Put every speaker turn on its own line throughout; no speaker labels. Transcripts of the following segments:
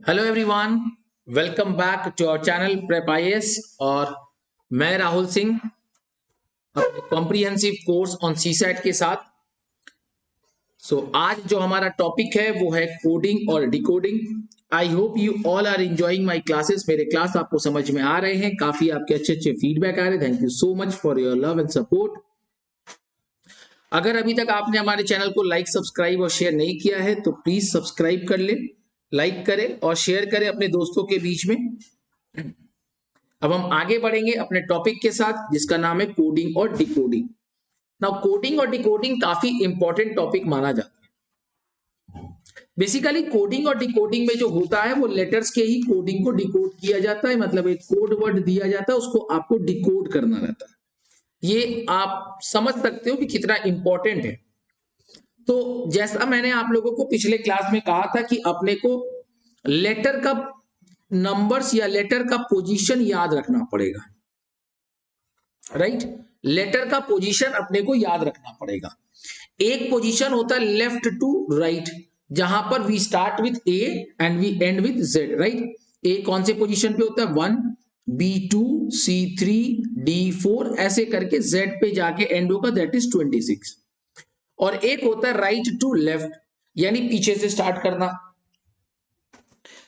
Hello everyone, welcome back to our channel prep IAS. और मैं राहुल सिंह अपने कॉम्प्रिहेंसिव कोर्स ऑन सीसैट के साथ। आज जो हमारा टॉपिक है वो है कोडिंग और decoding. I hope you all are enjoying my classes. मेरे क्लास आपको समझ में आ रहे हैं, काफी आपके अच्छे अच्छे फीडबैक आ रहे हैं। Thank you so much for your love and support. अगर अभी तक आपने हमारे चैनल को लाइक, सब्सक्राइब और शेयर नहीं किया है तो प्लीज सब्सक्राइब कर ले, लाइक करें और शेयर करें अपने दोस्तों के बीच में। अब हम आगे बढ़ेंगे अपने टॉपिक के साथ जिसका नाम है कोडिंग और डिकोडिंग। नाउ कोडिंग और डिकोडिंग काफी इंपॉर्टेंट टॉपिक माना जाता है। बेसिकली कोडिंग और डिकोडिंग में जो होता है वो लेटर्स के ही कोडिंग को डिकोड किया जाता है। मतलब एक कोड वर्ड दिया जाता है, उसको आपको डिकोड करना रहता है। ये आप समझ सकते हो कि कितना इंपॉर्टेंट है। तो जैसा मैंने आप लोगों को पिछले क्लास में कहा था कि अपने को लेटर का नंबर्स या लेटर का पोजीशन याद रखना पड़ेगा, राइट। लेटर का पोजीशन अपने को याद रखना पड़ेगा। एक पोजीशन होता है लेफ्ट टू राइट, जहां पर we start with A and we end with Z, right. A कौन से पोजीशन पे होता है? 1, B2, C3, D4 ऐसे करके जेड पे जाके एंड होगा, दैट इज 26। और एक होता है राइट टू लेफ्ट, यानी पीछे से स्टार्ट करना।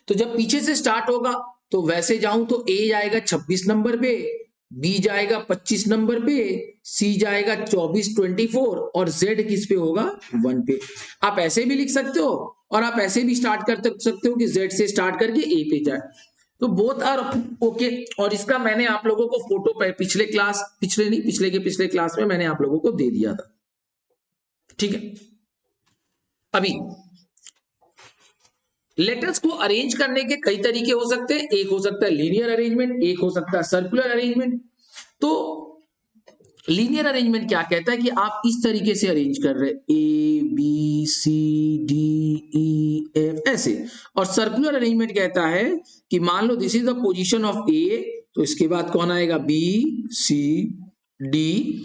तो जब पीछे से स्टार्ट होगा तो वैसे जाऊं तो ए जाएगा 26 नंबर पे, बी जाएगा 25 नंबर पे, सी जाएगा 24 24 और जेड किस पे होगा? 1 पे। आप ऐसे भी लिख सकते हो और आप ऐसे भी स्टार्ट कर सकते हो कि जेड से स्टार्ट करके ए पे जाए। तो बोथ आर ओके। और इसका मैंने आप लोगों को फोटो पिछले पिछले क्लास में मैंने आप लोगों को दे दिया था, ठीक है। अभी लेटर्स को अरेंज करने के कई तरीके हो सकते हैं। एक हो सकता है लीनियर अरेंजमेंट, एक हो सकता है सर्कुलर अरेंजमेंट। तो लीनियर अरेंजमेंट क्या कहता है कि आप इस तरीके से अरेंज कर रहे A B C D E F ऐसे। और सर्कुलर अरेंजमेंट कहता है कि मान लो this is the position of A, तो इसके बाद कौन आएगा? बी सी डी,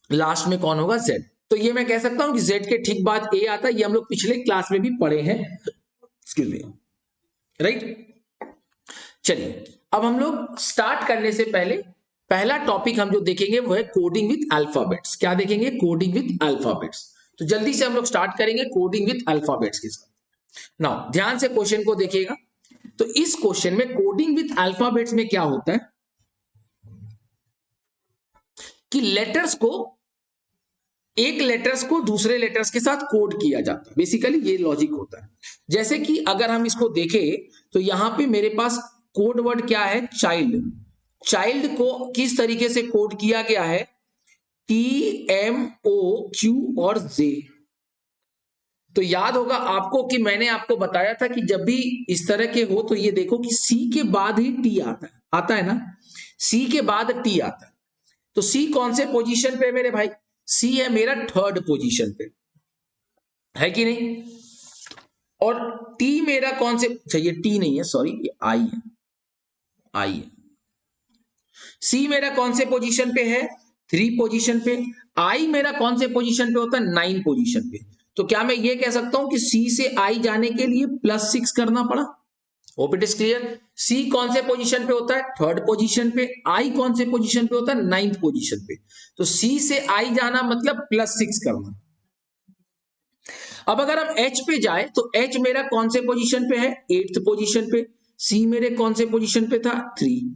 लास्ट में कौन होगा? जेड। तो ये मैं कह सकता हूं कि जेड के ठीक बाद ए आता है। ये हम लोग पिछले क्लास में भी पढ़े हैं, एक्सक्यूज मी, राइट। चलिए अब हम लोग स्टार्ट करने से पहले पहला टॉपिक हम जो देखेंगे वो है कोडिंग विथ अल्फाबेट्स। क्या देखेंगे? Coding with alphabets. तो जल्दी से हम लोग स्टार्ट करेंगे कोडिंग विथ अल्फाबेट्स के साथ। नाउ ध्यान से क्वेश्चन को देखिएगा। तो इस क्वेश्चन में कोडिंग विथ अल्फाबेट्स में क्या होता है कि लेटर्स को, एक लेटर्स को दूसरे लेटर्स के साथ कोड किया जाता है। बेसिकली ये लॉजिक होता है। जैसे कि अगर हम इसको देखें तो यहां पे मेरे पास कोड वर्ड क्या है? चाइल्ड। चाइल्ड को किस तरीके से कोड किया गया है? TMOQ और जे। तो याद होगा आपको कि मैंने आपको बताया था कि जब भी इस तरह के हो तो ये देखो कि सी के बाद ही टी आता है ना। सी के बाद टी आता है। तो सी कौन से पोजीशन पे मेरे भाई? सी है मेरा थर्ड पोजीशन पे, है कि नहीं। और टी मेरा कौन से? ये टी नहीं है, सॉरी, ये आई है, आई है। सी मेरा कौन से पोजीशन पे है? 3 पोजीशन पे। आई मेरा कौन से पोजीशन पे होता है? 9 पोजीशन पे। तो क्या मैं ये कह सकता हूं कि सी से आई जाने के लिए +6 करना पड़ा? Hope it is clear. C कौन से पोजीशन पे होता है? थर्ड पोजीशन पे। आई कौन से पोजीशन पे होता है? 9th पोजीशन पे। तो सी से आई जाना मतलब +6 करना। अब अगर हम एच पे जाए तो एच मेरा कौन से पोजीशन पे है? 8th पोजीशन पे। सी मेरे कौन से पोजीशन पे था? 3,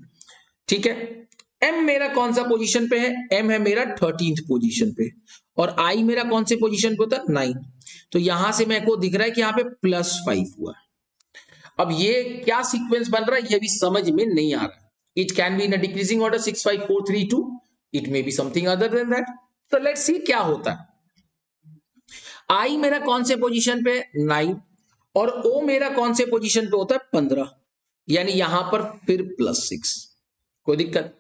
ठीक है। एम मेरा कौन सा पोजीशन पे है? एम है मेरा 13th पोजीशन पे। और आई मेरा कौन से पोजीशन पे होता है? 9। तो यहां से मेरे को दिख रहा है कि यहां पे +5 हुआ। अब ये क्या सीक्वेंस बन रहा है ये भी समझ में नहीं आ रहा। It can be in a decreasing order 6 5 4 3 2, it may be something other than that. तो लेट्स सी क्या होता है। आई मेरा कौन से पोजीशन पे? 9। और ओ मेरा कौन से पोजीशन पे होता है? 15। यानी यहां पर फिर +6, कोई दिक्कत।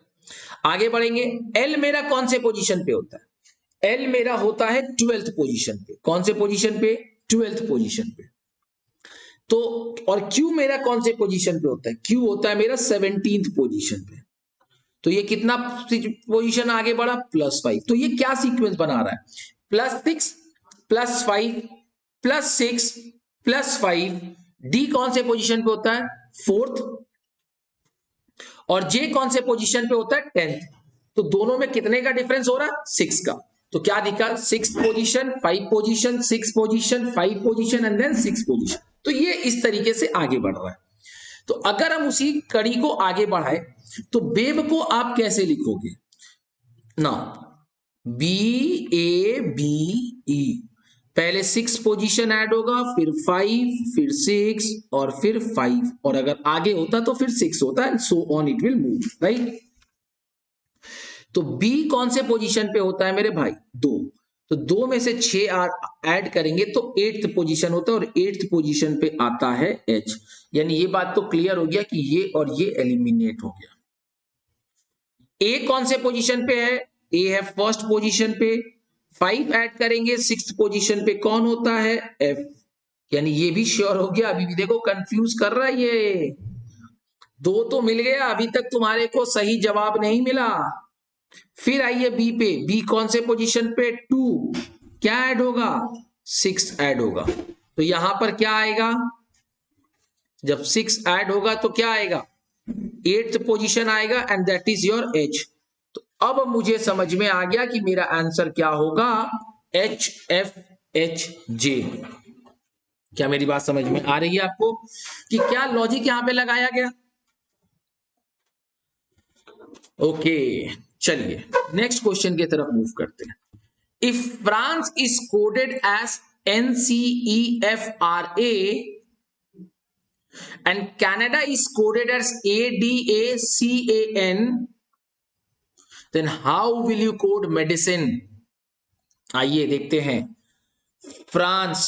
आगे बढ़ेंगे। एल मेरा कौन से पोजीशन पे होता है? एल मेरा होता है 12th पोजीशन पे। कौन से पोजीशन पे? 12th पोजीशन पे। तो और क्यू मेरा कौन से पोजीशन पे होता है? क्यू होता है मेरा 17th पोजीशन पे। तो ये कितना पोजीशन आगे बढ़ा? +5। तो ये क्या सीक्वेंस बना रहा है? +6 +5 +6 +5 डी कौन से पोजीशन पे होता है? फोर्थ। और जे कौन से पोजीशन पे होता है? 10th। तो दोनों में कितने का डिफरेंस हो रहा है? 6 का। तो क्या दिखा? 6th position, 5 position, 6 position, 5 position and then 6 position. तो ये इस तरीके से आगे बढ़ रहा है। तो अगर हम उसी कड़ी को आगे बढ़ाए तो वेव को आप कैसे लिखोगे ना? BABE, पहले 6 पोजीशन ऐड होगा, फिर 5, फिर 6 और फिर 5, और अगर आगे होता तो फिर 6 होता है, so on it will move, right. तो B कौन से पोजीशन पे होता है मेरे भाई? 2। तो 2 में से 6 ऐड करेंगे तो 8th पोजीशन होता है, और 8th पोजीशन पे आता है H। यानी ये बात तो क्लियर हो गया कि ये और ये एलिमिनेट हो गया। A कौन से पोजीशन पे है? A है फर्स्ट पोजीशन पे। 5 ऐड करेंगे 6th पोजीशन पे, कौन होता है? F। यानी ये भी श्योर हो गया। अभी भी देखो कंफ्यूज कर रहा है ये। 2 तो मिल गया, अभी तक तुम्हारे को सही जवाब नहीं मिला। फिर आइए बी पे। बी कौन से पोजीशन पे? 2। क्या ऐड होगा? 6 ऐड होगा। तो यहां पर क्या आएगा? जब 6 ऐड होगा तो क्या आएगा? 8th पोजीशन आएगा and that is your H। तो अब मुझे समझ में आ गया कि मेरा आंसर क्या होगा? HFHJ। क्या मेरी बात समझ में आ रही है आपको कि क्या लॉजिक यहां पे लगाया गया? ओके, चलिए नेक्स्ट क्वेश्चन की तरफ मूव करते हैं। If France is coded as NCEFRA and Canada is coded as ADACAN, then how will you code medicine? आइए देखते हैं। फ्रांस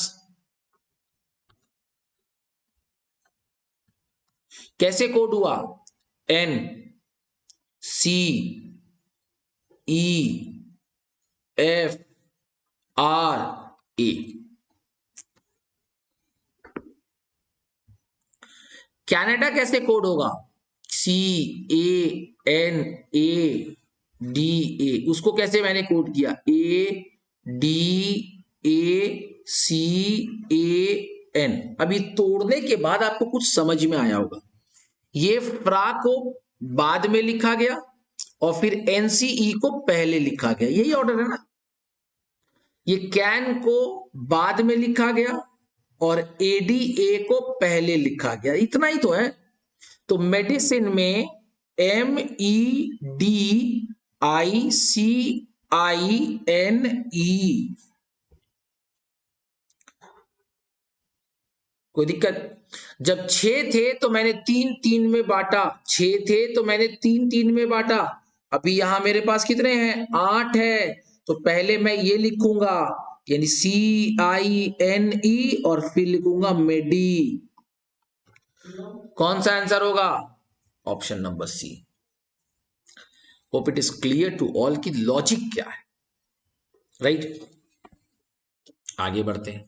कैसे कोड हुआ? NCEFRA। कनाडा कैसे कोड होगा? CANADA। उसको कैसे मैंने कोड किया? ADACAN। अभी तोड़ने के बाद आपको कुछ समझ में आया होगा। ये फ्रा को बाद में लिखा गया और फिर NCE को पहले लिखा गया, यही ऑर्डर है ना। ये कैन को बाद में लिखा गया और ADA को पहले लिखा गया, इतना ही तो है। तो मेडिसिन में MEDICINE। कोई दिक्कत? जब 6 थे तो मैंने 3 में बांटा, 6 थे तो मैंने 3 में बांटा। अभी यहां मेरे पास कितने हैं? 8 है। तो पहले मैं ये लिखूंगा, यानी CINE, और फिर लिखूंगा मेडी। कौन सा आंसर होगा? Option number C। Hope it is clear to all की लॉजिक क्या है, राइट। आगे बढ़ते हैं।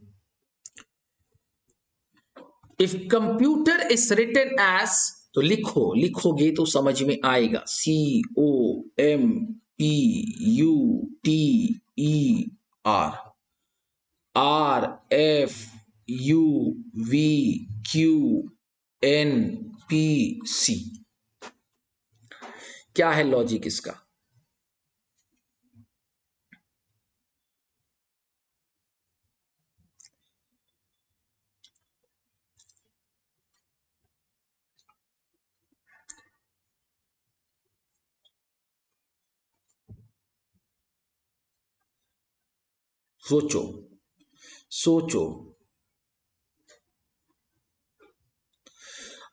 If computer is written as, तो लिखोगे तो समझ में आएगा। COMPUTER RFUVQNPC। क्या है लॉजिक इसका? सोचो सोचो।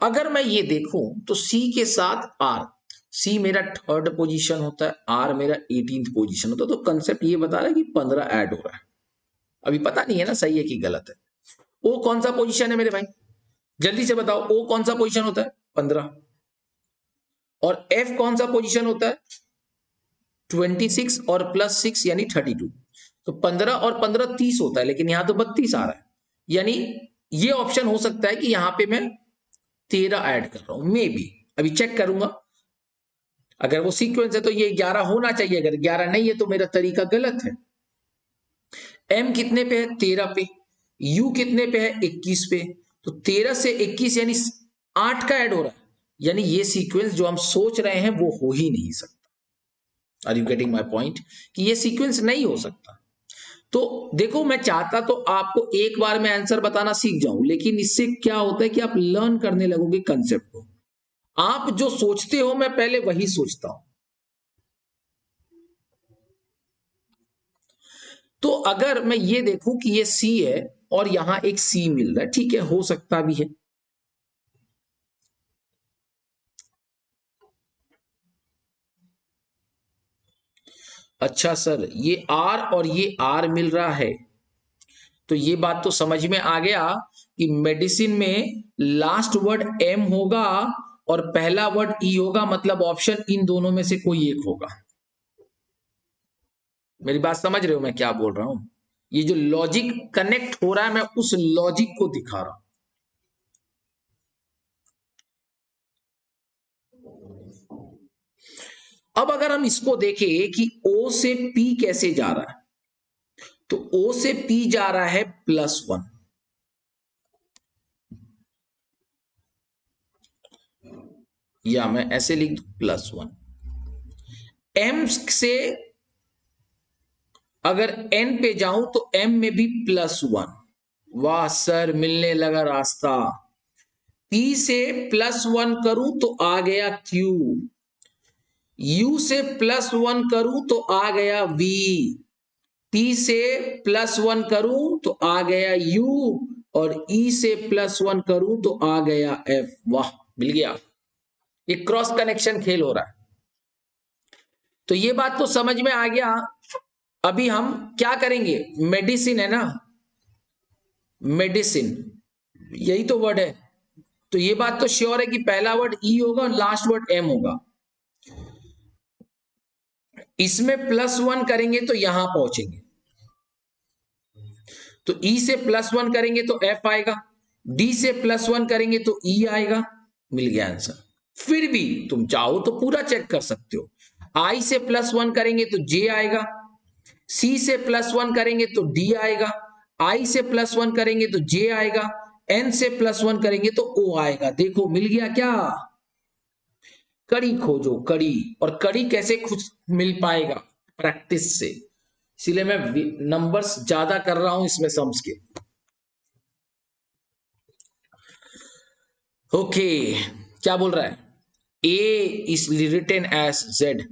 अगर मैं ये देखूं तो C के साथ R, C मेरा 3rd पोजीशन होता है, R मेरा 18th पोजीशन होता है। तो कंसेप्ट ये बता रहा है कि 15 ऐड हो रहा है। अभी पता नहीं है ना सही है कि गलत है। O कौन सा पोजीशन है मेरे भाई? जल्दी से बताओ, O कौन सा पोजीशन होता है? 15। और F कौन सा पोजीशन होता है? 26 और +6 यानी 32। तो 15 और 15 30 होता है, लेकिन यहां तो 32 आ रहा है। यानी ये ऑप्शन हो सकता है कि यहां पे मैं 13 ऐड कर रहा हूं, मे बी। अभी चेक करूंगा। अगर वो सीक्वेंस है तो ये 11 होना चाहिए, अगर 11 नहीं है तो मेरा तरीका गलत है। M कितने पे है? 13 पे। U कितने पे है? 21 पे। तो 13 से 21 यानी 8 का ऐड हो रहा है, यानी ये सीक्वेंस जो हम सोच रहे हैं वो हो ही नहीं सकता। Are you getting my point, कि ये सीक्वेंस नहीं हो सकता। तो देखो, मैं चाहता तो आपको एक बार में आंसर बताना सीख जाऊं, लेकिन इससे क्या होता है कि आप लर्न करने लगोगे कंसेप्ट को। आप जो सोचते हो मैं पहले वही सोचता हूं। तो अगर मैं ये देखूं कि ये सी है और यहां एक सी मिल रहा है, ठीक है, हो सकता भी है। अच्छा सर, ये आर और ये आर मिल रहा है, तो ये बात तो समझ में आ गया कि मेडिसिन में लास्ट वर्ड एम होगा और पहला वर्ड ई होगा, मतलब ऑप्शन इन दोनों में से कोई एक होगा। मेरी बात समझ रहे हो मैं क्या बोल रहा हूं? ये जो लॉजिक कनेक्ट हो रहा है, मैं उस लॉजिक को दिखा रहा हूं। अब अगर हम इसको देखें कि ओ से पी कैसे जा रहा है, तो ओ से पी जा रहा है +1, या मैं ऐसे लिख दूं +1। एम से अगर एन पे जाऊं तो एम में भी +1। वाह सर, मिलने लगा रास्ता। पी से +1 करूं तो आ गया क्यू, यू से +1 करूं तो आ गया वी, पी से +1 करूं तो आ गया यू, और ई से +1 करूं तो आ गया एफ। वाह, मिल गया। ये क्रॉस कनेक्शन खेल हो रहा है। तो ये बात तो समझ में आ गया। अभी हम क्या करेंगे, मेडिसिन है ना, मेडिसिन, यही तो वर्ड है। तो ये बात तो श्योर है कि पहला वर्ड ई होगा और लास्ट वर्ड एम होगा। इसमें +1 करेंगे तो यहां पहुंचेंगे, तो ई से +1 करेंगे तो एफ आएगा, डी से +1 करेंगे तो ई आएगा। मिल गया आंसर। फिर भी तुम चाहो तो पूरा चेक कर सकते हो। आई से +1 करेंगे तो जे आएगा, सी से +1 करेंगे तो डी आएगा, आई से +1 करेंगे तो जे आएगा, एन से +1 करेंगे तो ओ आएगा। देखो मिल गया क्या? कड़ी खोजो, कड़ी। और कड़ी कैसे खुद मिल पाएगा? प्रैक्टिस से। इसीलिए मैं नंबर्स ज्यादा कर रहा हूं इसमें सम्स के। ओके, क्या बोल रहा है? A is written as Z,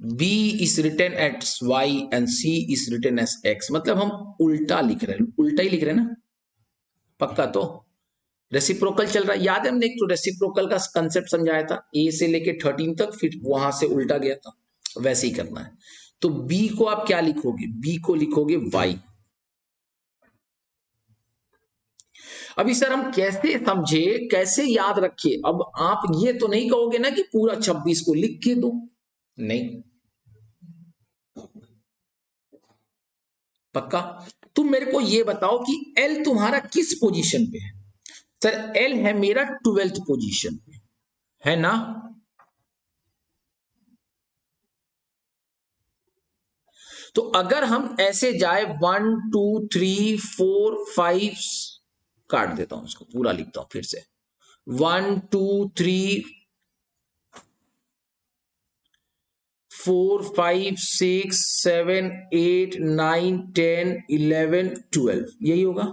B is written as Y and C is written as X. मतलब हम उल्टा लिख रहे हैं, उल्टा ही लिख रहे हैं ना, पक्का? तो रेसिप्रोकल चल रहा है। याद है हमने एक तो रेसिप्रोकल का कंसेप्ट समझाया था, ए से लेके 13 तक, फिर वहां से उल्टा गया था। वैसे ही करना है। तो बी को आप क्या लिखोगे? बी को लिखोगे वाई। अभी सर हम कैसे समझे, कैसे याद रखे? अब आप ये तो नहीं कहोगे ना कि पूरा 26 को लिख के दो, नहीं, पक्का? तुम मेरे को ये बताओ कि एल तुम्हारा किस पोजीशन पे है? सर एल है मेरा 12th पोजीशन पे, है ना? तो अगर हम ऐसे जाए 1 2 3 4 5, काट देता हूं इसको, पूरा लिखता हूं फिर से। 1 2 3 4 5 6 7 8 9 10 11 12, यही होगा।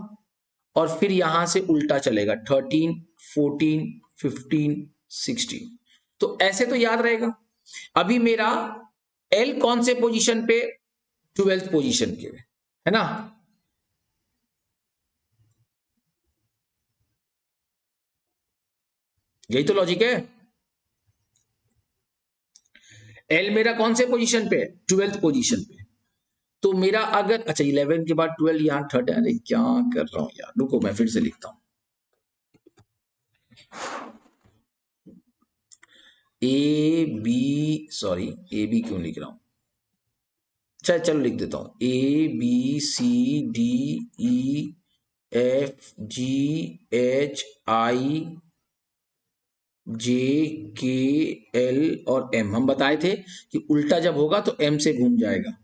और फिर यहां से उल्टा चलेगा 13 14 15 16। तो ऐसे तो याद रहेगा। अभी मेरा एल कौन से पोजीशन पे? 12th पोजीशन के, है ना? यही तो लॉजिक है। एल मेरा कौन से पोजीशन पे है? 12th पोजीशन पे। तो मेरा अगर, अच्छा 11 के बाद 12, यहाँ थर्ड है। अरे क्या कर रहा हूं यार, रुको मैं फिर से लिखता हूं। A B, sorry A B क्यों लिख रहा हूं? अच्छा चलो लिख देता हूं, A B C D E F G H I J K L और एम। हम बताए थे कि उल्टा जब होगा तो एम से घूम जाएगा।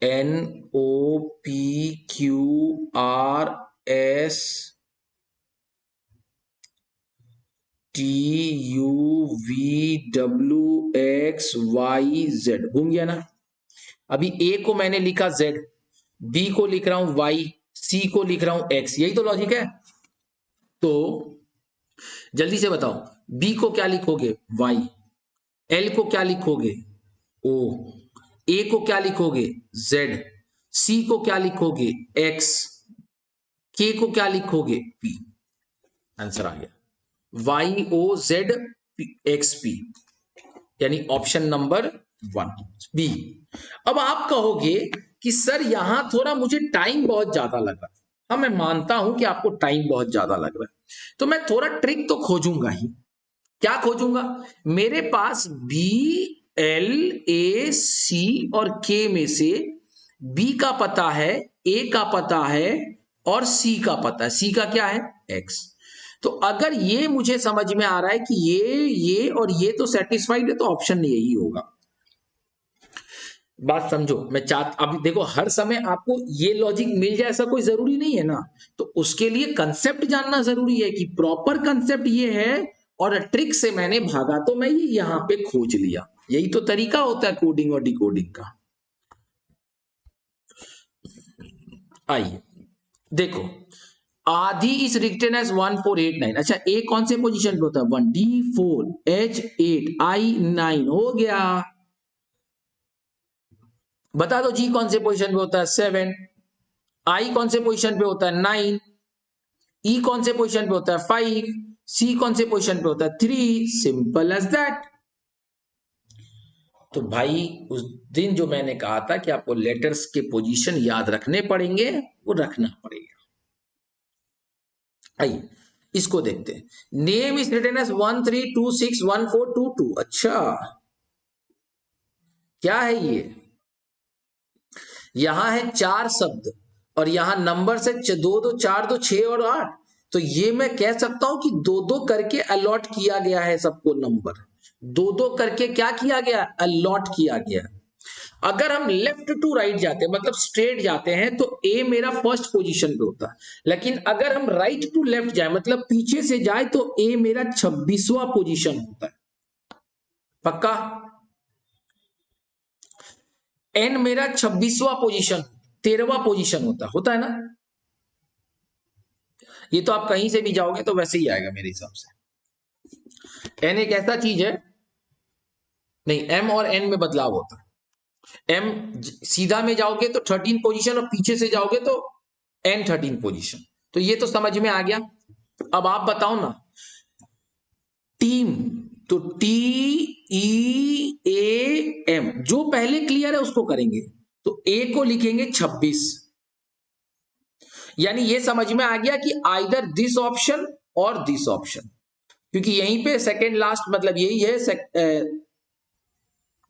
N O P Q R S TUVWXYZ घूम गया ना। अभी A को मैंने लिखा Z, B को लिख रहा हूं Y, C को लिख रहा हूं X, यही तो लॉजिक है। तो जल्दी से बताओ, B को क्या लिखोगे Y, L को क्या लिखोगे O, A को क्या लिखोगे Z, C को क्या लिखोगे X, K को क्या लिखोगे P। आंसर आ गया YOZXP, यानी ऑप्शन नंबर 1 बी। अब आप कहोगे कि सर यहां थोड़ा मुझे टाइम बहुत ज्यादा लग रहा है। हाँ, मैं मानता हूं कि आपको टाइम बहुत ज्यादा लग रहा है, तो मैं थोड़ा ट्रिक तो खोजूंगा ही। क्या खोजूंगा? मेरे पास BLAC और K में से B का पता है, A का पता है और C का पता है। C का क्या है? X। तो अगर ये मुझे समझ में आ रहा है कि ये और ये तो सेटिस्फाइड है, तो ऑप्शन यही होगा। बात समझो, मैं अभी देखो, हर समय आपको ये लॉजिक मिल जाए ऐसा कोई जरूरी नहीं है ना। तो उसके लिए कंसेप्ट जानना जरूरी है कि प्रॉपर कंसेप्ट ये है, और ट्रिक से मैंने भागा तो मैं ये यहां पे खोज लिया। यही तो तरीका होता है कोडिंग और डिकोडिंग का। आइए देखो, आधी इज रिटन एज 1489। अच्छा, ए कौन से पोजीशन पे होता है? 1, D4, H8, I9 हो गया। बता दो जी कौन से पोजीशन पे होता है? 7। I कौन से पोजीशन पे होता है? 9। E कौन से पोजीशन पे होता है? 5। C कौन से पोजीशन पे होता है? 3। Simple as that. तो भाई उस दिन जो मैंने कहा था कि आपको लेटर्स के पोजीशन याद रखने पड़ेंगे, वो रखना पड़ेगा। आइए इसको देखते हैं। Name is written as 13261422। अच्छा, क्या है ये? यहां है 4 शब्द और यहां नंबर से 2 2 4 2 6 और 8। तो ये मैं कह सकता हूं कि 2 2 करके अलॉट किया गया है सबको नंबर। 2 2 करके क्या किया गया? अलॉट किया गया। अगर हम लेफ्ट टू राइट जाते हैं, मतलब स्ट्रेट जाते हैं, तो ए मेरा फर्स्ट पोजीशन पे होता है। लेकिन अगर हम राइट टू लेफ्ट जाए, मतलब पीछे से जाए, तो ए मेरा 26वां पोजीशन होता है। पक्का? एन मेरा 26वां पोजीशन, 13वां पोजीशन होता है ना। ये तो आप कहीं से भी जाओगे तो वैसे ही आएगा मेरे हिसाब से। एन एक ऐसा चीज है, नहीं, एम और एन में बदलाव होता है। एम सीधा में जाओगे तो 13 पोजीशन, और पीछे से जाओगे तो एन 13 पोजीशन। तो ये तो समझ में आ गया। अब आप बताओ ना, टीम, तो TEAM, जो पहले क्लियर है उसको करेंगे। तो ए को लिखेंगे 26, यानी ये समझ में आ गया कि आइदर दिस ऑप्शन और दिस ऑप्शन, क्योंकि यहीं पे सेकेंड लास्ट मतलब यही है,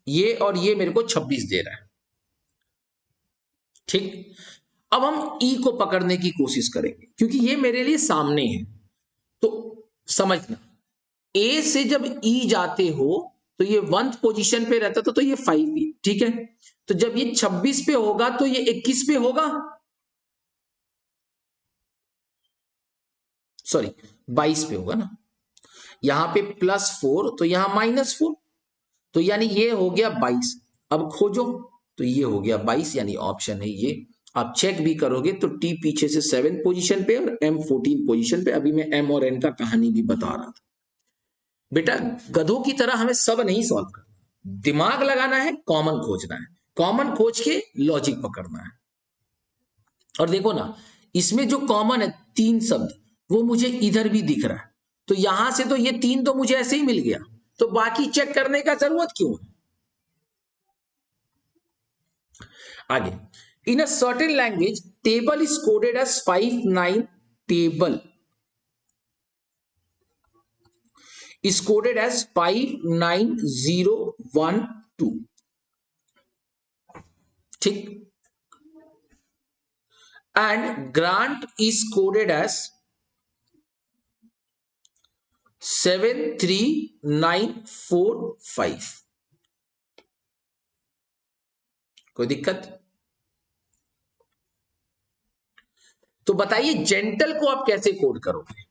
ये और ये मेरे को 26 दे रहा है। ठीक, अब हम ई को पकड़ने की कोशिश करेंगे, क्योंकि ये मेरे लिए सामने है। तो समझना, ए से जब ई जाते हो तो ये 1th पोजीशन पे रहता था, तो ये 5 ही, ठीक है। तो जब ये 26 पे होगा तो ये 21 पे होगा, सॉरी 22 पे होगा ना। यहां पे +4 तो यहां -4, तो यानी ये हो गया 22। अब खोजो, तो ये हो गया 22, यानी ऑप्शन है ये। आप चेक भी करोगे तो टी पीछे से 7 पोजीशन पे और एम 14 पोजीशन पे। अभी मैं एम और एन का कहानी भी बता रहा था। बेटा गधों की तरह हमें सब नहीं सॉल्व करना, दिमाग लगाना है, कॉमन खोजना है, कॉमन खोज के लॉजिक पकड़ना है। और देखो ना, इसमें जो कॉमन है 3 शब्द, वो मुझे इधर भी दिख रहा है। तो यहां से तो ये 3 तो मुझे ऐसे ही मिल गया, तो बाकी चेक करने का जरूरत क्यों है? आगे, in a certain language table is coded as 5 9, टेबल is coded as 59012। ठीक, and grant is coded as 73945। कोई दिक्कत? तो बताइए जेंटल को आप कैसे कोड करोगे?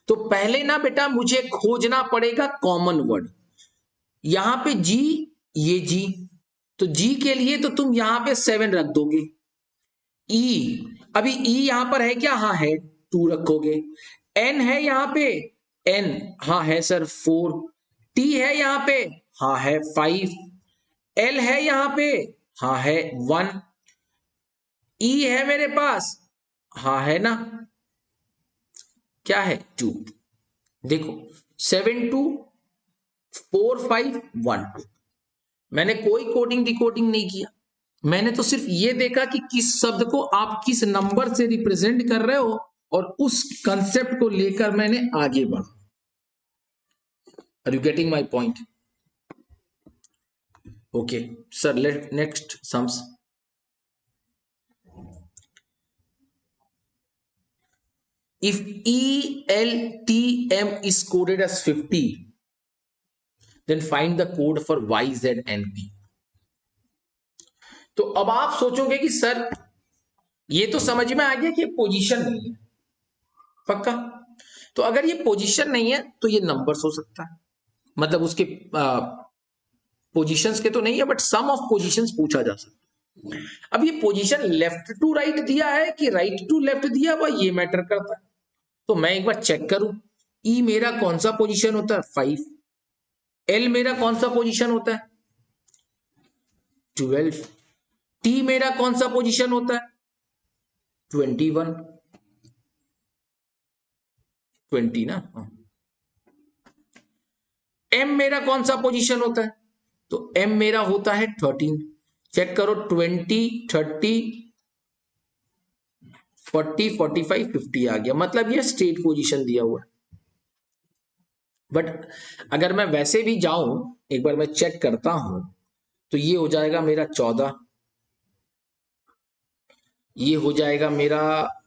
तो पहले ना बेटा मुझे खोजना पड़ेगा कॉमन वर्ड। यहां पे जी, ये जी, तो जी के लिए तो तुम यहां पे 7 रख दोगे। ई, अभी ई यहां पर है क्या? हाँ है, 2 रखोगे। एन है यहां पे, एन हाँ है सर 4। टी है यहां पे, हाँ है 5। एल है यहां पे, हाँ है 1। ई है मेरे पास, हाँ है ना, क्या है 2। देखो 7 2 4 5 1 2। मैंने कोई कोडिंग डिकोडिंग नहीं किया, मैंने तो सिर्फ ये देखा कि किस शब्द को आप किस नंबर से रिप्रेजेंट कर रहे हो और उस कंसेप्ट को लेकर मैंने आगे बढ़ा। Are you getting my point? Okay sir, let next sums. If ELTM is coded as 50, then find the code for YZNP. तो अब आप सोचोगे कि सर ये तो समझ में आ गया कि पोजीशन नहीं है, पक्का। तो अगर ये पोजीशन नहीं है तो ये नंबर्स हो सकता है, मतलब उसके पोजीशंस के तो नहीं है, बट सम ऑफ पोजीशंस पूछा जा सकता है। अब ये पोजीशन लेफ्ट टू राइट दिया है कि राइट टू लेफ्ट दिया हुआ, ये मैटर करता है। तो मैं एक बार चेक करूं, ई मेरा कौन सा पोजीशन होता है? 5। एल मेरा कौन सा पोजीशन होता है? 12। टी मेरा कौन सा पोजीशन होता है? 21। 20 ना। एम मेरा कौन सा पोजीशन होता है? तो एम मेरा होता है 13। चेक करो, 20 30 40 45 50 आ गया, मतलब ये स्टेट पोजीशन दिया हुआ है। बट अगर मैं वैसे भी जाऊं, एक बार मैं चेक करता हूं, तो ये हो जाएगा मेरा 14, ये हो जाएगा मेरा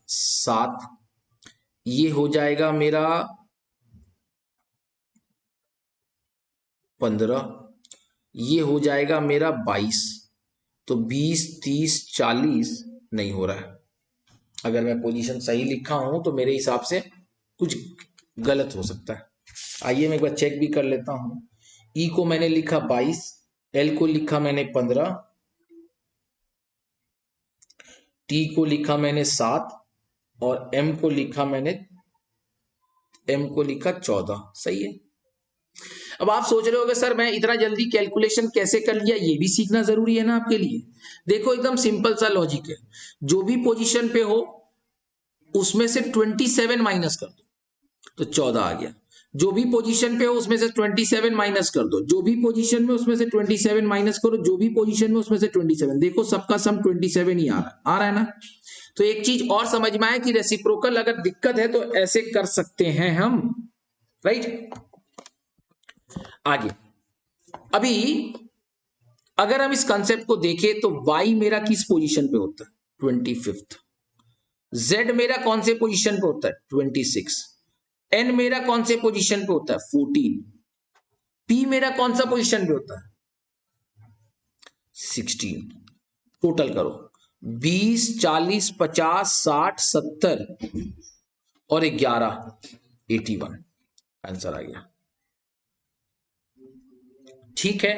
7, ये हो जाएगा मेरा 15, ये हो जाएगा मेरा 22। तो 20 30 40 नहीं हो रहा है। अगर मैं पोजीशन सही लिखा हूं तो मेरे हिसाब से कुछ गलत हो सकता है। आइए मैं एक बार चेक भी कर लेता हूं। ई को मैंने लिखा 22, एल को लिखा मैंने 15, टी को लिखा मैंने 7 और एम को लिखा 14। सही है। अब आप सोच रहे होगे सर मैं इतना जल्दी कैलकुलेशन कैसे कर लिया, ये भी सीखना जरूरी है ना आपके लिए। देखो एकदम सिंपल सा लॉजिक है, जो भी पोजीशन पे हो उसमें से 27 माइनस कर दो तो 14 आ गया। जो भी पोजीशन पे हो उसमें से 27 माइनस कर दो, जो भी पोजीशन में उसमें से 27 माइनस करो, जो भी पोजीशन में उसमें से 27। देखो सबका सम 27 ही आ रहा है ना। तो एक चीज और समझ में आए कि रेसिप्रोकल अगर दिक्कत है तो ऐसे कर सकते हैं हम, राइट। आगे अभी अगर हम इस कंसेप्ट को देखें तो y मेरा किस पोजीशन पे होता है? 25। z मेरा कौन से पोजीशन पे होता है? 26। n मेरा कौन से पोजीशन पे होता है? 14। p मेरा कौन सा पोजीशन पे होता है? 16। टोटल करो, 20 40 50 60 70 और 11 81। आंसर आ गया। ठीक है,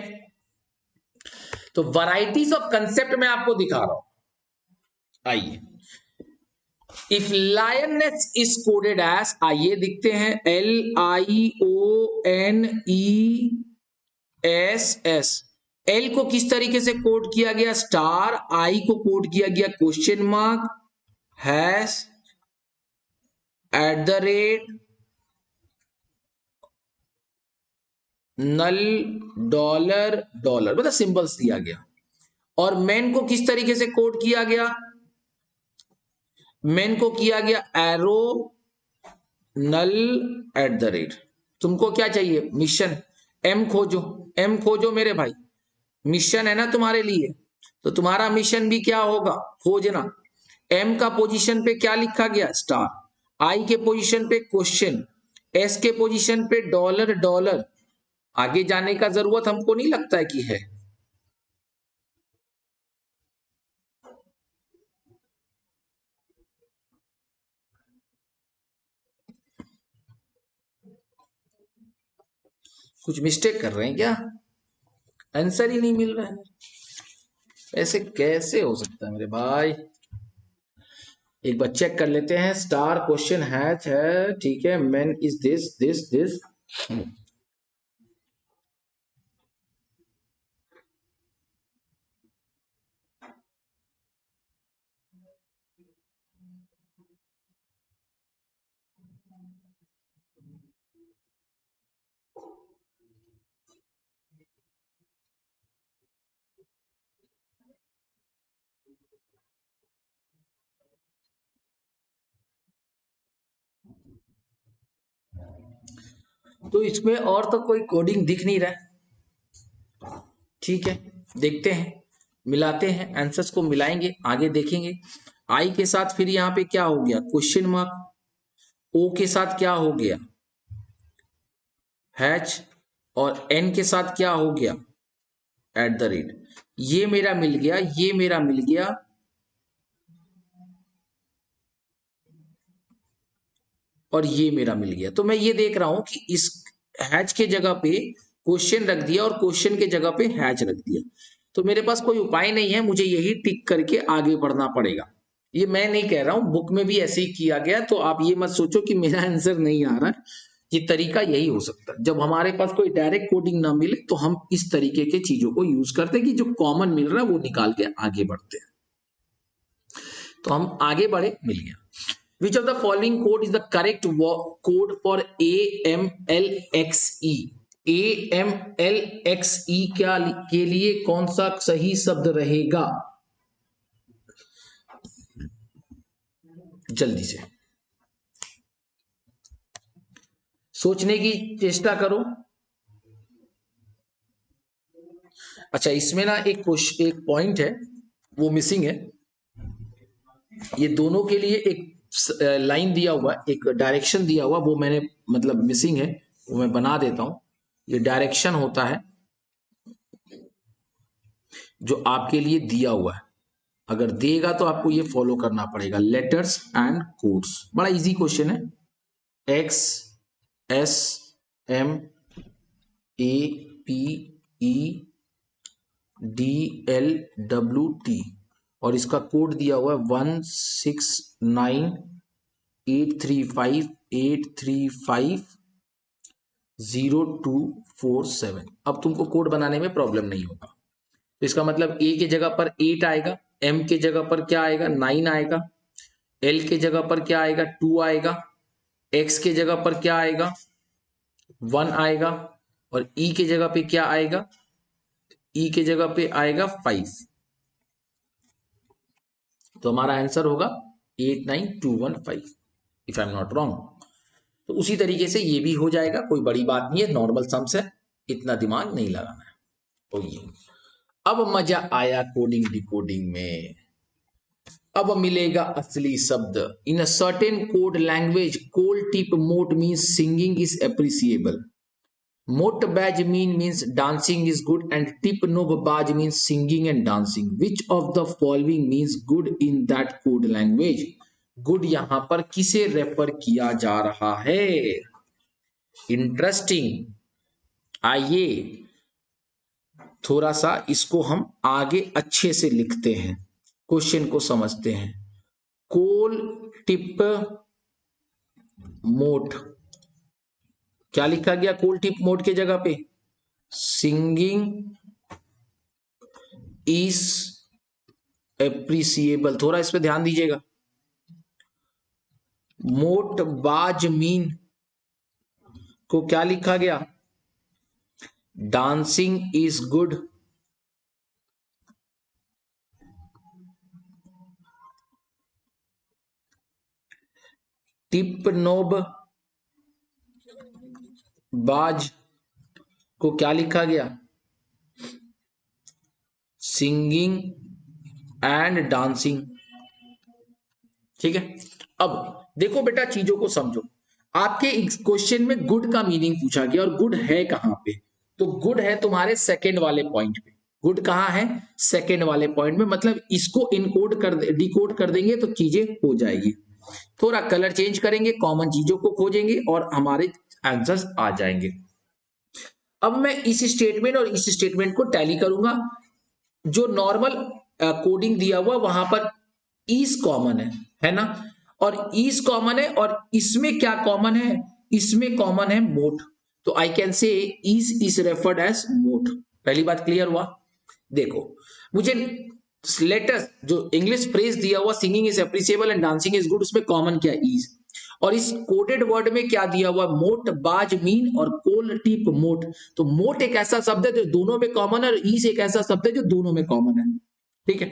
तो वैरायटीज ऑफ कंसेप्ट में आपको दिखा रहा हूं। आइए, if lioness is coded as, आइए दिखते हैं, LIONESS। एल को किस तरीके से कोड किया गया? स्टार। आई को कोड किया गया question mark, hash, at the rate, null, dollar, dollar, मतलब सिंबल्स दिया गया। और मेन को किस तरीके से कोड किया गया? मेन को किया गया arrow, null, at the rate. तुमको क्या चाहिए? मिशन। एम खोजो, एम खोजो मेरे भाई, मिशन है ना तुम्हारे लिए। तो तुम्हारा मिशन भी क्या होगा? खोजना। एम का पोजीशन पे क्या लिखा गया? स्टार। आई के पोजीशन पे क्वेश्चन, एस के पोजीशन पे डॉलर, डॉलर। आगे जाने का जरूरत हमको नहीं लगता है कि है। कुछ मिस्टेक कर रहे हैं क्या? आंसर ही नहीं मिल रहा है। ऐसे कैसे हो सकता है मेरे भाई? एक बार चेक कर लेते हैं। स्टार क्वेश्चन है, ठीक है। Man is this this this. तो इसमें और तो कोई कोडिंग दिख नहीं रहा है। ठीक है, देखते हैं, मिलाते हैं, आंसर्स को मिलाएंगे, आगे देखेंगे। आई के साथ फिर यहाँ पे क्या हो गया? Question mark. ओ के साथ क्या हो गया? हैच। और एन के साथ क्या हो गया? Eight the rate. ये मेरा मिल गया, ये मेरा मिल गया, और ये मेरा मिल गया। तो मैं ये देख रहा हूं कि इस हैच के जगह पे क्वेश्चन रख दिया और क्वेश्चन के जगह पे हैच रख दिया। तो मेरे पास कोई उपाय नहीं है, मुझे यही टिक करके आगे बढ़ना पड़ेगा। ये मैं नहीं कह रहा हूं, बुक में भी ऐसे ही किया गया। तो आप ये मत सोचो कि मेरा आंसर नहीं आ रहा है। ये तरीका यही हो सकता है, जब हमारे पास कोई डायरेक्ट कोडिंग ना मिले तो हम इस तरीके के चीजों को यूज करते हैं कि जो कॉमन मिल रहा है वो निकाल के आगे बढ़ते हैं। तो हम आगे बढ़े, मिल गया। Which of the following code is the correct code for AMLXE? AMLXE क्या के लिए कौन सा सही शब्द रहेगा? जल्दी से सोचने की चेष्टा करो। अच्छा, इसमें ना एक पॉइंट है, वो मिसिंग है। ये दोनों के लिए एक लाइन दिया हुआ है, एक डायरेक्शन दिया हुआ, वो मैंने मतलब मिसिंग है, वो मैं बना देता हूं। ये डायरेक्शन होता है जो आपके लिए दिया हुआ है। अगर देगा तो आपको ये फॉलो करना पड़ेगा। लेटर्स एंड कोड्स, बड़ा इजी क्वेश्चन है। X S M A P E D L W T, और इसका कोड दिया हुआ है 16983500247। अब तुमको कोड बनाने में प्रॉब्लम नहीं होगा। तो इसका मतलब ए के जगह पर 8 आएगा, एम के जगह पर क्या आएगा? 9 आएगा, एल के जगह पर क्या आएगा? 2 आएगा, एक्स के जगह पर क्या आएगा? 1 आएगा, और ई के जगह पे क्या आएगा? ई के जगह पे आएगा 5। तो हमारा आंसर होगा 89215, if I am not wrong. तो उसी तरीके से ये भी हो जाएगा, कोई बड़ी बात नहीं है, नॉर्मल सम्स है, इतना दिमाग नहीं लगाना है। तो ये अब मजा आया कोडिंग डिकोडिंग में। अब मिलेगा असली शब्द। In a certain code language, कोल टिप मोट मीन्स सिंगिंग इज एप्रिसिएबल, मोट बैज means dancing is good, and टिप नोब बाज means singing and dancing. Which of the following means good in that code language? Good यहां पर किसे रेफर किया जा रहा है? इंटरेस्टिंग। आइए थोड़ा सा इसको हम आगे अच्छे से लिखते हैं, क्वेश्चन को समझते हैं। कोल टिप मोट, क्या लिखा गया कोल टिप मोट के जगह पे? Singing is appreciable. थोड़ा इस पे ध्यान दीजिएगा। मोट बाज मीन को क्या लिखा गया? Dancing is good. टिप नोब बाज को क्या लिखा गया? Singing and dancing. ठीक है, अब देखो बेटा, चीजों को समझो। आपके क्वेश्चन में गुड का मीनिंग पूछा गया, और गुड है कहां पे? तो गुड है तुम्हारे सेकंड वाले पॉइंट पे। गुड कहां है? सेकंड वाले पॉइंट में। मतलब इसको इनकोड कर डिकोड कर देंगे तो चीजें हो जाएगी। थोड़ा कलर चेंज करेंगे, कॉमन चीजों को खोजेंगे और हमारे आंसर्स आ जाएंगे। अब मैं इस स्टेटमेंट और इस स्टेटमेंट को टैली करूंगा। जो नॉर्मल कोडिंग दिया हुआ वहां पर इज कॉमन है ना, और इज कॉमन है, और इसमें क्या कॉमन है, इसमें कॉमन है मोट। तो I can say is referred as mote. पहली बात क्लियर हुआ। देखो मुझे लेटेस्ट जो इंग्लिश फ्रेज दिया हुआ singing is appreciable and dancing is good, उसमें कॉमन क्या इज, और इस कोडेड वर्ड में क्या दिया हुआ मोट बाज मीन और कोल टिप मोट। तो मोट एक ऐसा शब्द है जो दोनों में कॉमन है, और ईज एक ऐसा शब्द है जो दोनों में कॉमन है। ठीक है,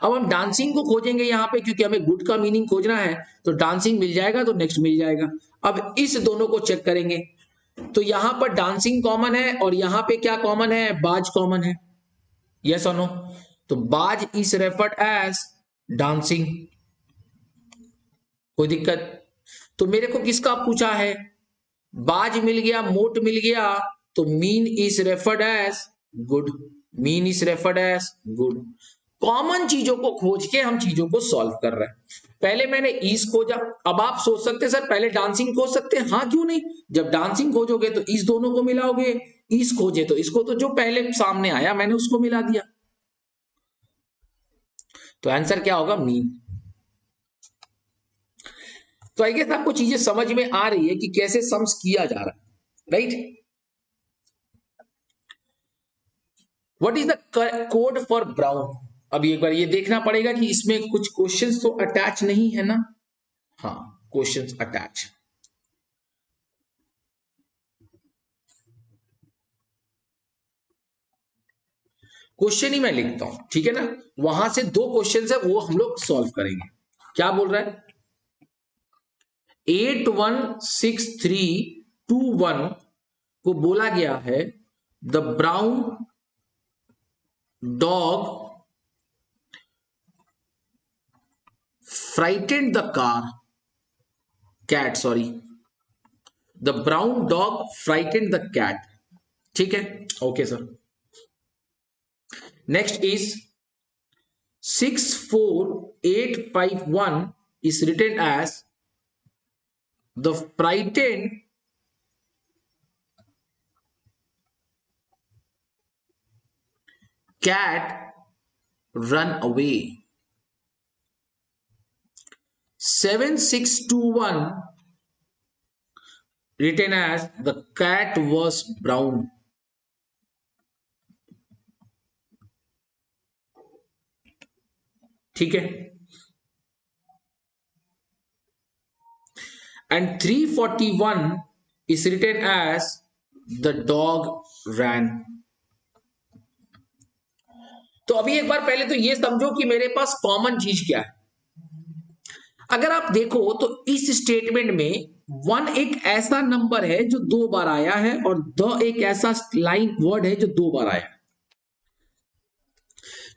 अब हम डांसिंग को खोजेंगे यहाँ पे, क्योंकि हमें गुड का मीनिंग खोजना है। तो डांसिंग मिल जाएगा तो नेक्स्ट मिल जाएगा। अब इस दोनों को चेक करेंगे, तो यहां पर डांसिंग कॉमन है और यहां पे क्या कॉमन है, बाज कॉमन है। यस और नो? तो बाज इज रेफर्ड एज डांसिंग। कोई दिक्कत? तो मेरे को किसका पूछा है, बाज मिल गया, मोट मिल गया, तो mean is referred as good. Mean is referred as good. Common चीजों को खोज के हम चीजों को सॉल्व कर रहे हैं। पहले मैंने ईज खोजा। अब आप सोच सकते हैं सर पहले डांसिंग खोज सकते हैं, हाँ क्यों नहीं। जब डांसिंग खोजोगे तो इस दोनों को मिलाओगे, ईज खोजे तो इसको, तो जो पहले सामने आया मैंने उसको मिला दिया। तो आंसर क्या होगा, मीन। तो आई गेस आपको चीजें समझ में आ रही है कि कैसे सम्स किया जा रहा है, right. What is the code for brown. अभी एक बार ये देखना पड़ेगा कि इसमें कुछ क्वेश्चंस तो अटैच नहीं है ना। हाँ, क्वेश्चंस अटैच। क्वेश्चन ही मैं लिखता हूं, ठीक है ना। वहां से दो क्वेश्चन है वो हम लोग सॉल्व करेंगे। क्या बोल रहा है, 816321 को बोला गया है the brown dog frightened the cat, sorry, the brown dog frightened the cat. ठीक है, okay sir. Next is 64851 is written as the frightened cat run away. 7621 written as the cat was brown. ठीक है, and 341 is written as the dog ran. तो अभी एक बार पहले तो ये समझो कि मेरे पास कॉमन चीज क्या है। अगर आप देखो तो इस स्टेटमेंट में वन एक ऐसा नंबर है जो दो बार आया है, और द एक ऐसा लाइन वर्ड है जो दो बार आया है।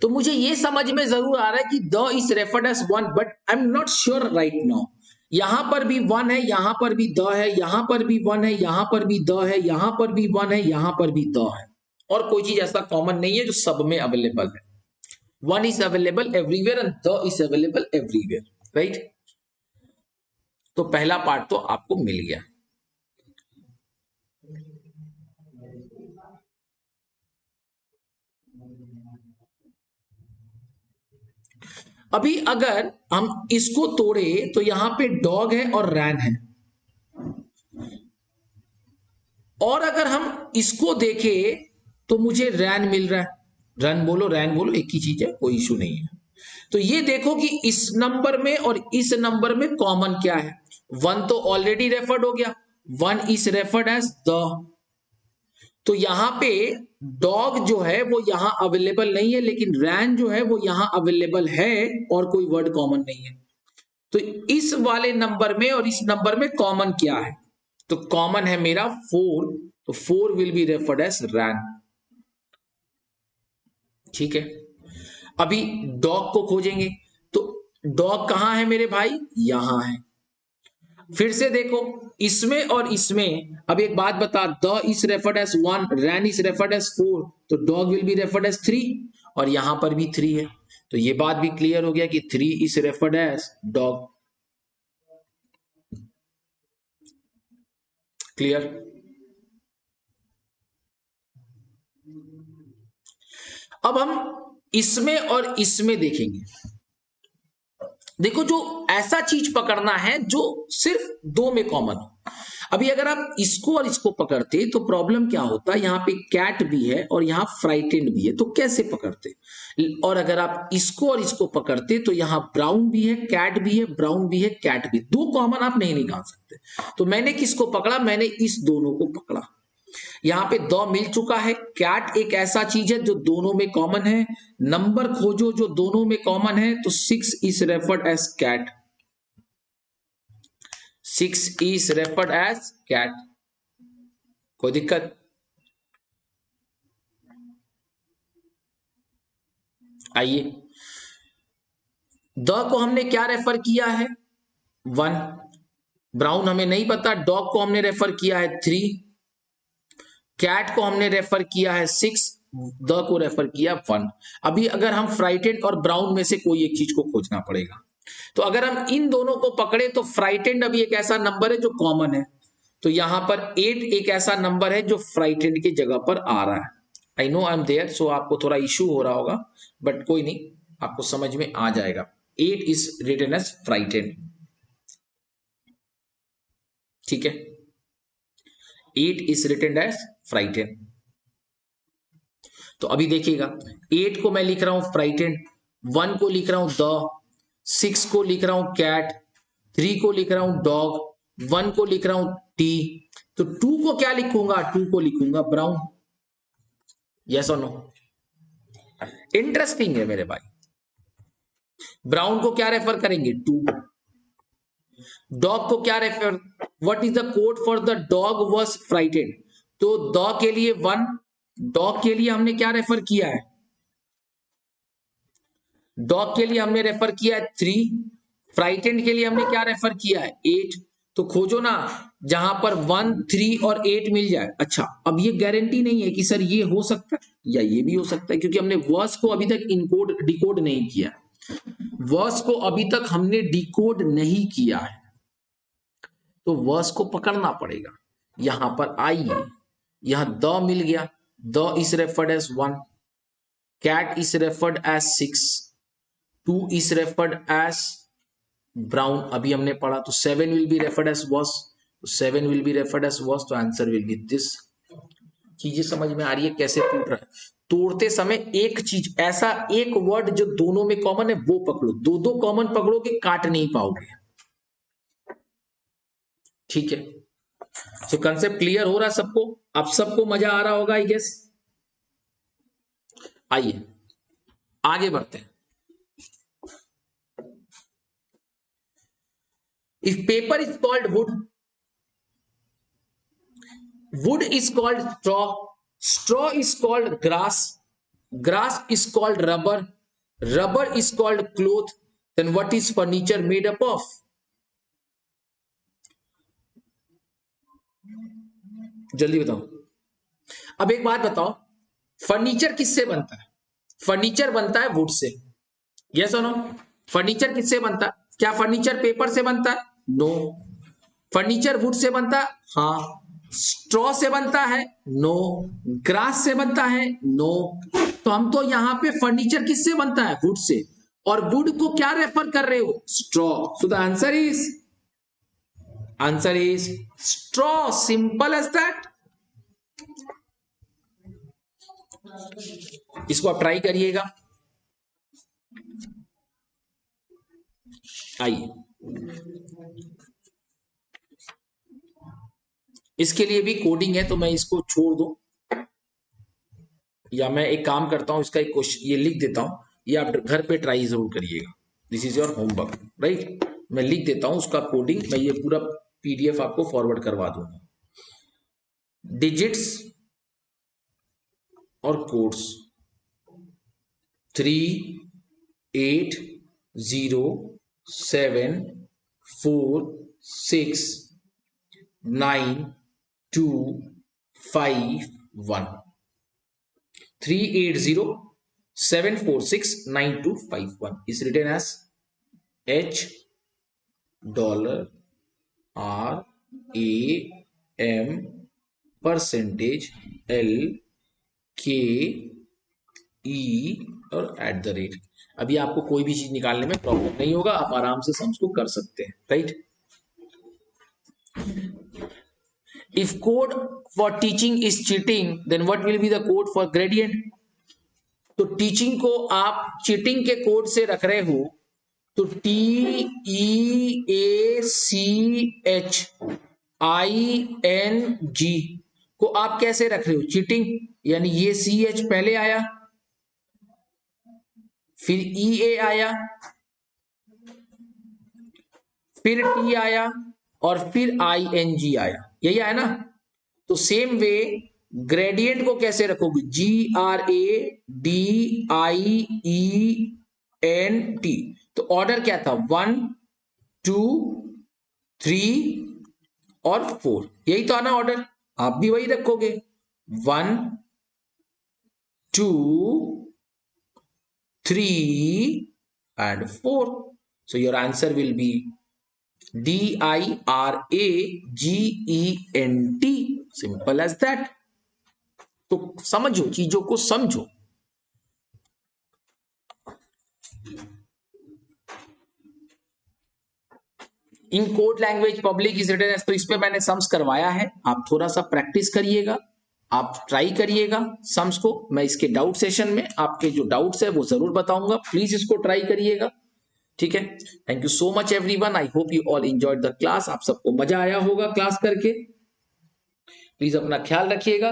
तो मुझे ये समझ में जरूर आ रहा है कि the is referred as one, but I am not sure right now. यहां पर भी वन है, यहां पर भी द है, यहां पर भी वन है, यहां पर भी द है, यहां पर भी वन है, यहां पर भी द है, और कोई चीज ऐसा कॉमन नहीं है जो सब में अवेलेबल है। One is available everywhere and the is available everywhere, right. तो पहला पार्ट तो आपको मिल गया। अभी अगर हम इसको तोड़े तो यहां पे डॉग है और रैन है, और अगर हम इसको देखें तो मुझे रैन मिल रहा है। रन बोलो रैन बोलो एक ही चीज है, कोई इशू नहीं है। तो ये देखो कि इस नंबर में और इस नंबर में कॉमन क्या है। वन तो ऑलरेडी रेफर्ड हो गया, one is referred as the. तो यहां पे डॉग जो है वो यहां अवेलेबल नहीं है, लेकिन रैन जो है वो यहां अवेलेबल है, और कोई वर्ड कॉमन नहीं है। तो इस वाले नंबर में और इस नंबर में कॉमन क्या है, तो कॉमन है मेरा 4, तो 4 विल बी रेफर्ड एज रैन। ठीक है, अभी डॉग को खोजेंगे, तो डॉग कहां है मेरे भाई, यहां है। फिर से देखो इसमें और इसमें, अब एक बात बता, the is referred as 1, ran is referred as 4, तो dog will be referred as 3, और यहां पर भी 3 है। तो ये बात भी क्लियर हो गया कि 3 is referred as dog. Clear? अब हम इसमें और इसमें देखेंगे। देखो, जो ऐसा चीज पकड़ना है जो सिर्फ दो में कॉमन हो। अभी अगर आप इसको और इसको पकड़ते तो प्रॉब्लम क्या होता, यहाँ पे कैट भी है और यहाँ फ्राइटेंड भी है, तो कैसे पकड़ते। और अगर आप इसको और इसको पकड़ते तो यहाँ ब्राउन भी है, कैट भी है, ब्राउन भी है, कैट भी, दो कॉमन आप नहीं निकाल सकते। तो मैंने किसको पकड़ा, मैंने इस दोनों को पकड़ा। यहाँ पे द मिल चुका है। कैट एक ऐसा चीज है जो दोनों में कॉमन है। नंबर खोजो जो दोनों में कॉमन है, तो 6 is referred as cat. 6 is referred as cat. कोई दिक्कत? आइए, द को हमने क्या रेफर किया है, 1। ब्राउन हमें नहीं पता, डॉग को हमने रेफर किया है 3, कैट को हमने रेफर किया है 6, द को रेफर किया 1। अभी अगर हम फ्राइटेंड और ब्राउन में से कोई एक चीज को खोजना पड़ेगा, तो अगर हम इन दोनों को पकड़े तो फ्राइटेंड अभी एक ऐसा नंबर है जो कॉमन है, तो यहां पर 8 एक ऐसा नंबर है जो फ्राइटेंड की जगह पर आ रहा है। I know I am there, so आपको थोड़ा इश्यू हो रहा होगा, बट कोई नहीं, आपको समझ में आ जाएगा। 8 इज रिटन एज फ्राइटेंड, ठीक है। 8 इज रिटन एज फ्राइटेंड। तो अभी देखिएगा, 8 को मैं लिख रहा हूं फ्राइटेंड, 1 को लिख रहा हूं द, 6 को लिख रहा हूं कैट, 3 को लिख रहा हूं डॉग, 1 को लिख रहा हूं टी। तो 2 को क्या लिखूंगा, 2 को लिखूंगा ब्राउन। यस और नो? इंटरेस्टिंग है मेरे भाई। ब्राउन को क्या रेफर करेंगे, 2। डॉग को क्या refer, what is the code for the dog was frightened, तो द के लिए 1, डॉग के लिए हमने क्या रेफर किया है, डॉग के लिए हमने रेफर किया है 3, फ्राइटेंड के लिए हमने क्या रेफर किया है, 8। तो खोजो ना जहां पर 1, 3 और 8 मिल जाए। अच्छा, अब ये गारंटी नहीं है कि सर ये हो सकता है या ये भी हो सकता है, क्योंकि हमने वर्स को अभी तक इनकोड डिकोड नहीं किया। वर्स को अभी तक हमने डिकोड नहीं किया है, तो वर्स को पकड़ना पड़ेगा। यहां पर आइए, यहां द मिल गया, the is referred as 1, cat is referred as 6, 2 is referred as brown, अभी हमने पढ़ा, तो 7 will be referred as worse, तो 7 will be referred as worse, तो आंसर विल बी दिस। चीजें समझ में आ रही है कैसे टूट रहा है। तोड़ते समय एक चीज, ऐसा एक वर्ड जो दोनों में कॉमन है वो पकड़ो, दो दो कॉमन पकड़ोगे काट नहीं पाओगे, ठीक है। तो कंसेप्ट क्लियर हो रहा है सबको, अब सबको मजा आ रहा होगा आई गेस। आइए आगे बढ़ते हैं। If paper is called would, wood is called straw, straw is called grass, grass is called rubber, rubber is called cloth, then what is furniture made up of? जल्दी बताओ। अब एक बात बताओ, फर्नीचर किससे बनता है, फर्नीचर बनता है वुड से, यस और नो? फर्नीचर किससे बनता है, क्या फर्नीचर पेपर से बनता है, नो। फर्नीचर वुड से बनता है, हाँ। स्ट्रॉ से बनता है, नो। ग्रास से बनता है, नो। तो हम तो यहां पे फर्नीचर किससे बनता है, वुड से, और वुड को क्या रेफर कर रहे हो, straw. So the answer is straw, simple as that. इसको आप ट्राई करिएगा। आइए, इसके लिए भी कोडिंग है, तो मैं इसको छोड़ दूं, या मैं एक काम करता हूं, इसका एक क्वेश्चन ये लिख देता हूं, ये आप घर पे ट्राई जरूर करिएगा। This is your homework, right. मैं लिख देता हूं उसका कोडिंग, मैं ये पूरा पीडीएफ आपको फॉरवर्ड करवा दूंगा। डिजिट्स और codes 3, 8, 0, 7, 4, 6, 9, 2, 5, 1, 38074692251 is written as H $RAM percentage L K ई और एट द रेट। अभी आपको कोई भी चीज निकालने में प्रॉब्लम नहीं होगा, आप आराम से सम्स को कर सकते हैं, right. If code for teaching is cheating then what will be the code for gradient. तो टीचिंग को आप चीटिंग के कोड से रख रहे हो, तो TEACHING को आप कैसे रख रहे हो, चीटिंग, यानी ये CH पहले आया, फिर EA आया, फिर T आया, और फिर ING आया, यही आया ना। तो सेम वे ग्रेडियंट को कैसे रखोगे, GRADIENT। तो ऑर्डर क्या था, 1 2 3 और 4, यही तो आना ऑर्डर, आप भी वही रखोगे, 1 2 3 and 4। So your answer will be DIRAGENT, simple as that। तो समझो, चीजों को समझो। In code language public is written as, तो इस पे मैंने सम्स करवाया है, आप थोड़ा सा प्रैक्टिस करिएगा, आप ट्राई करिएगा सम्स को। मैं इसके डाउट सेशन में आपके जो डाउट्स है वो जरूर बताऊंगा, प्लीज इसको ट्राई करिएगा, ठीक है। Thank you so much everyone, I hope you all enjoyed the class. आप सबको मजा आया होगा क्लास करके। प्लीज अपना ख्याल रखिएगा,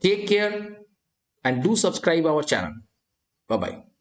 take care and do subscribe our channel. Bye bye.